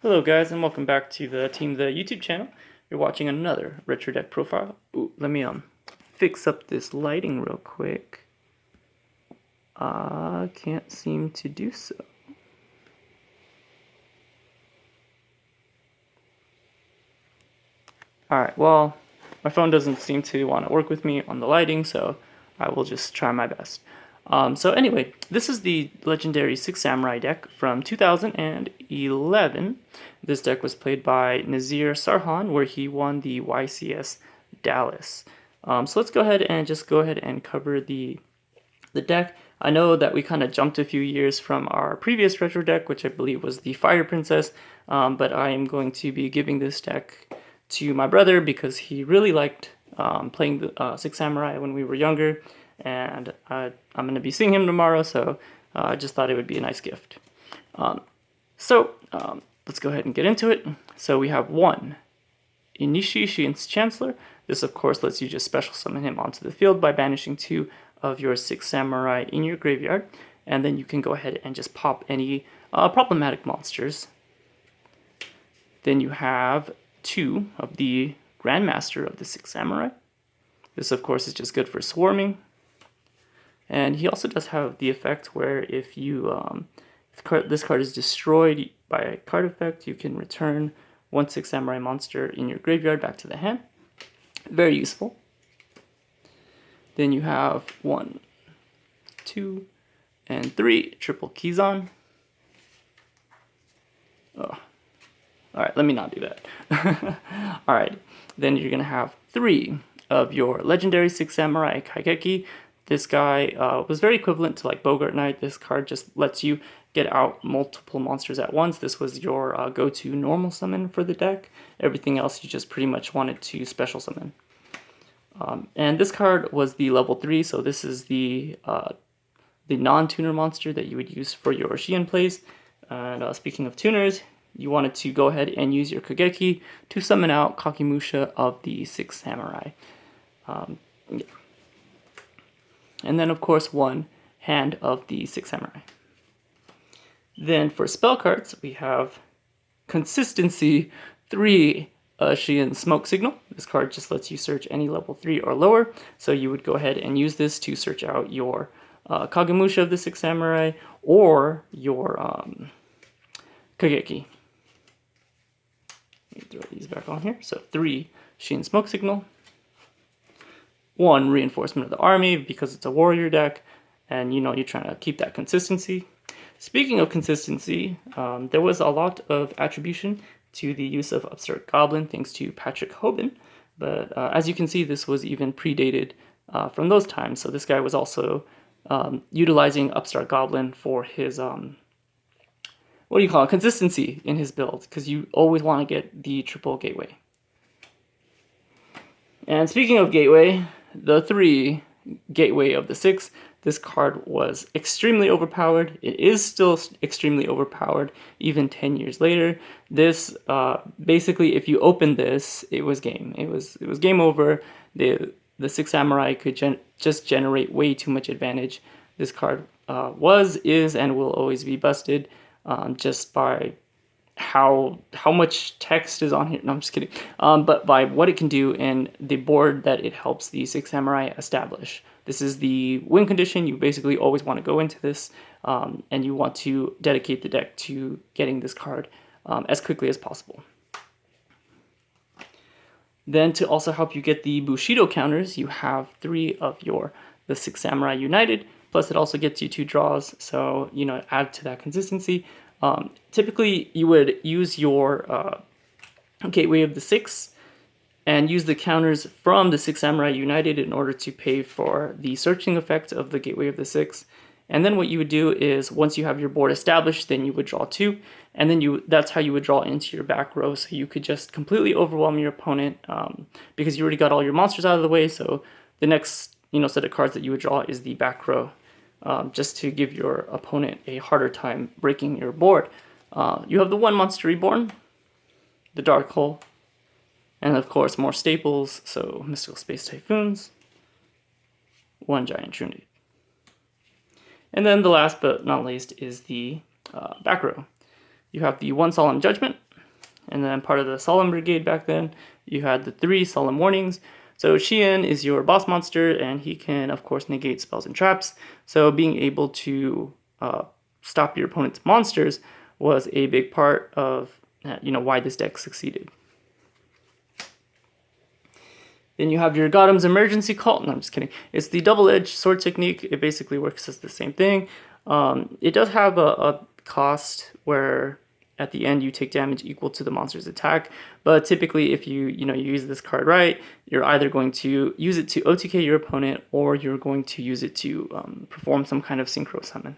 Hello guys, and welcome back to the TeemTHE YouTube channel. You're watching another retro deck profile. Ooh, let me fix up this lighting real quick. Can't seem to do so. Alright, well, my phone doesn't seem to want to work with me on the lighting, so I will just try my best. So anyway, this is the legendary 6 Samurai deck from 2011. This deck was played by Nizar Sarhan, where he won the YCS Dallas. So let's go ahead and cover the deck. I know that we kind of jumped a few years from our previous retro deck, which I believe was the Fire Princess, but I am going to be giving this deck to my brother because he really liked playing the 6 Samurai when we were younger, and I'm going to be seeing him tomorrow, so I just thought it would be a nice gift. Let's go ahead and get into it. So we have 1 Initiation's Chancellor. This, of course, lets you just special summon him onto the field by banishing 2 of your 6 Samurai in your graveyard, and then you can go ahead and just pop any problematic monsters. Then you have 2 of the Grandmaster of the 6 Samurai. This, of course, is just good for swarming. And he also does have the effect where if you this card is destroyed by a card effect, you can return 1 6 Samurai monster in your graveyard back to the hand. Very useful. Then you have 1, 2, and 3 triple Kizan. Oh. Alright, let me not do that. Alright, then you're going to have 3 of your legendary 6 Samurai Kaigeki. This guy was very equivalent to like Bogart Knight. This card just lets you get out multiple monsters at once. This was your go-to normal summon for the deck. Everything else you just pretty much wanted to special summon. And this card was the level 3, so this is the non-tuner monster that you would use for your Shion plays. And speaking of tuners, you wanted to go ahead and use your Kageki to summon out Kakimusha of the 6 Samurai. Yeah. And then, of course, 1 Hand of the 6 Samurai. Then for spell cards, we have Consistency 3 Shion Smoke Signal. This card just lets you search any level 3 or lower, so you would go ahead and use this to search out your Kagemusha of the 6 Samurai or your Kageki. Let me throw these back on here. So 3 Shion Smoke Signal. 1 Reinforcement of the Army because it's a warrior deck, and you know you're trying to keep that consistency. Speaking of consistency, there was a lot of attribution to the use of Upstart Goblin thanks to Patrick Hoban, but as you can see, this was even predated from those times. So this guy was also utilizing Upstart Goblin for his consistency in his build, because you always want to get the triple gateway. And speaking of gateway, the 3 gateway of the 6, this card was extremely overpowered. It is still extremely overpowered even 10 years later. This basically, if you opened this, it was game. It was game over. The 6 Samurai could just generate way too much advantage. This card is, and will always be busted just by how much text is on here. No, I'm just kidding. But by what it can do and the board that it helps the 6 Samurai establish. This is the win condition. You basically always want to go into this, and you want to dedicate the deck to getting this card as quickly as possible. Then to also help you get the Bushido counters, you have 3 of the 6 Samurai United. Plus it also gets you 2 draws, so you know, add to that consistency. Typically, you would use your Gateway of the 6 and use the counters from the 6 Samurai United in order to pay for the searching effect of the Gateway of the 6. And then what you would do is, once you have your board established, then you would draw 2, and then that's how you would draw into your back row, so you could just completely overwhelm your opponent because you already got all your monsters out of the way, so the next set of cards that you would draw is the back row. Just to give your opponent a harder time breaking your board. You have the 1 Monster Reborn, the Dark Hole, and of course more staples, so Mystical Space Typhoons, 1 Giant Trunade. And then the last but not least is the back row. You have the 1 Solemn Judgment, and then part of the Solemn Brigade back then. You had the 3 Solemn Warnings. So Xian is your boss monster, and he can, of course, negate spells and traps. So being able to stop your opponent's monsters was a big part of why this deck succeeded. Then you have your Gotham's Emergency Call. No, I'm just kidding. It's the double-edged sword technique. It basically works as the same thing. It does have a cost where at the end you take damage equal to the monster's attack, but typically if you use this card right, you're either going to use it to OTK your opponent, or you're going to use it to perform some kind of synchro summon.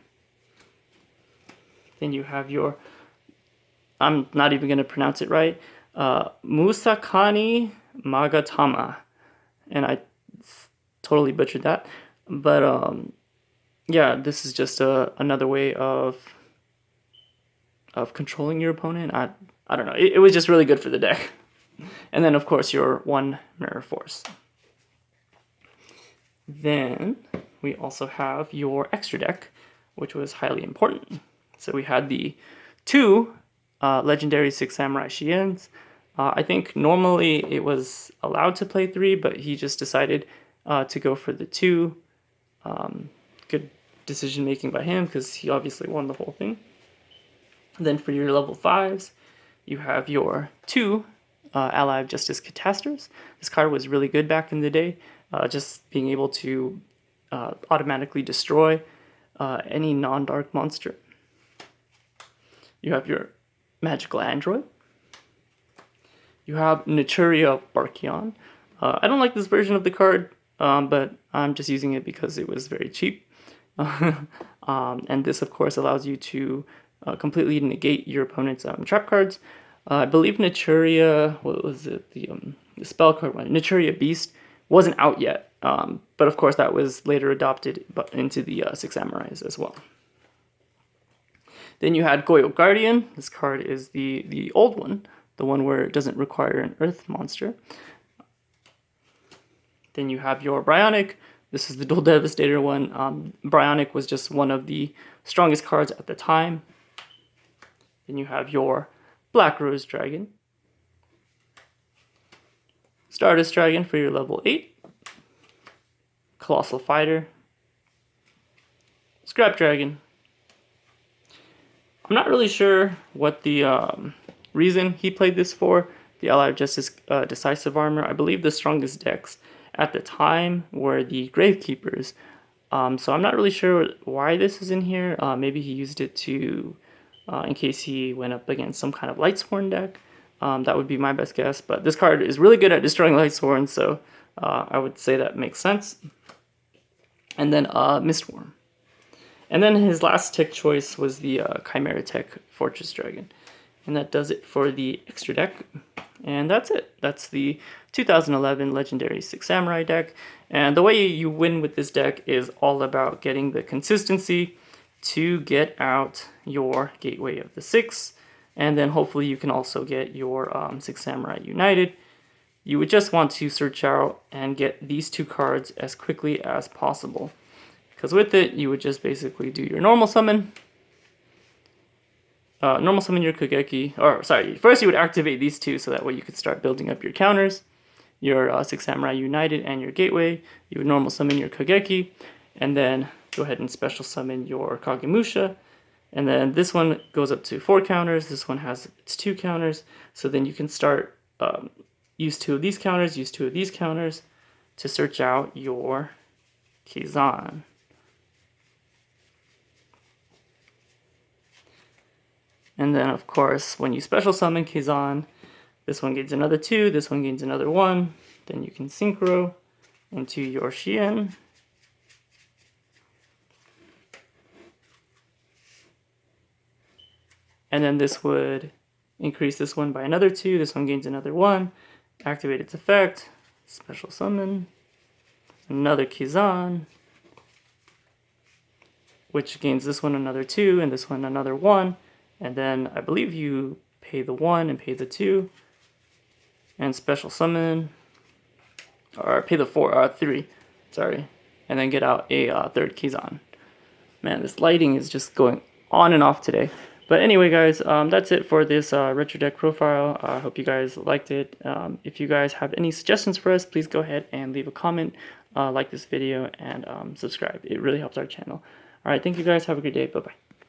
Then you have your, I'm not even going to pronounce it right, Musakani Magatama, and I totally butchered that, but yeah, this is just another way of controlling your opponent. I don't know. It was just really good for the deck. And then, of course, your 1 Mirror Force. Then we also have your extra deck, which was highly important. So we had the 2 legendary 6 Samurai Xians. I think normally it was allowed to play 3, but he just decided to go for the 2. Good decision making by him, because he obviously won the whole thing. Then for your level 5s, you have your 2 Ally of Justice Catasters. This card was really good back in the day, just being able to automatically destroy any non-dark monster. You have your Magical Android. You have Naturia Barkion. I don't like this version of the card, but I'm just using it because it was very cheap. And this, of course, allows you to completely negate your opponent's trap cards. I believe Naturia, what was it? The spell card one, Naturia Beast, wasn't out yet. But of course, that was later adopted into the 6 Samurais as well. Then you had Goyo Guardian. This card is the old one, the one where it doesn't require an earth monster. Then you have your Bryonic. This is the Dual Devastator one. Bryonic was just one of the strongest cards at the time. Then you have your Black Rose Dragon. Stardust Dragon for your level 8. Colossal Fighter. Scrap Dragon. I'm not really sure what the reason he played this for. The Ally of Justice Decisive Armor. I believe the strongest decks at the time were the Gravekeepers. So I'm not really sure why this is in here. Maybe he used it to, in case he went up against some kind of Lightsworn deck. That would be my best guess. But this card is really good at destroying Lightsworn, so I would say that makes sense. And then Mistworm. And then his last tech choice was the Chimera Tech Fortress Dragon. And that does it for the extra deck. And that's it. That's the 2011 Legendary 6 Samurai deck. And the way you win with this deck is all about getting the consistency to get out your Gateway of the 6. And then hopefully you can also get your 6 Samurai United. You would just want to search out and get these 2 cards as quickly as possible. Because with it, you would just basically do your normal summon. Normal summon your Kogeki. Or, sorry, first you would activate these 2 so that way you could start building up your counters. Your 6 Samurai United and your Gateway. You would normal summon your Kogeki. And then go ahead and special summon your Kagemusha. And then this one goes up to 4 counters. This one has its 2 counters. So then you can start use 2 of these counters, use 2 of these counters to search out your Kizan. And then, of course, when you special summon Kizan, this one gains another 2, this one gains another 1. Then you can synchro into your Xian. And then this would increase this one by another 2. This one gains another 1. Activate its effect. Special summon. Another Kizan. Which gains this one another 2 and this one another 1. And then I believe you pay the 1 and pay the 2. And special summon. Or pay the 3. Sorry. And then get out a third Kizan. Man, this lighting is just going on and off today. But anyway, guys, that's it for this retro deck profile. I hope you guys liked it. If you guys have any suggestions for us, please go ahead and leave a comment, like this video, and subscribe. It really helps our channel. All right, thank you guys. Have a good day. Bye-bye.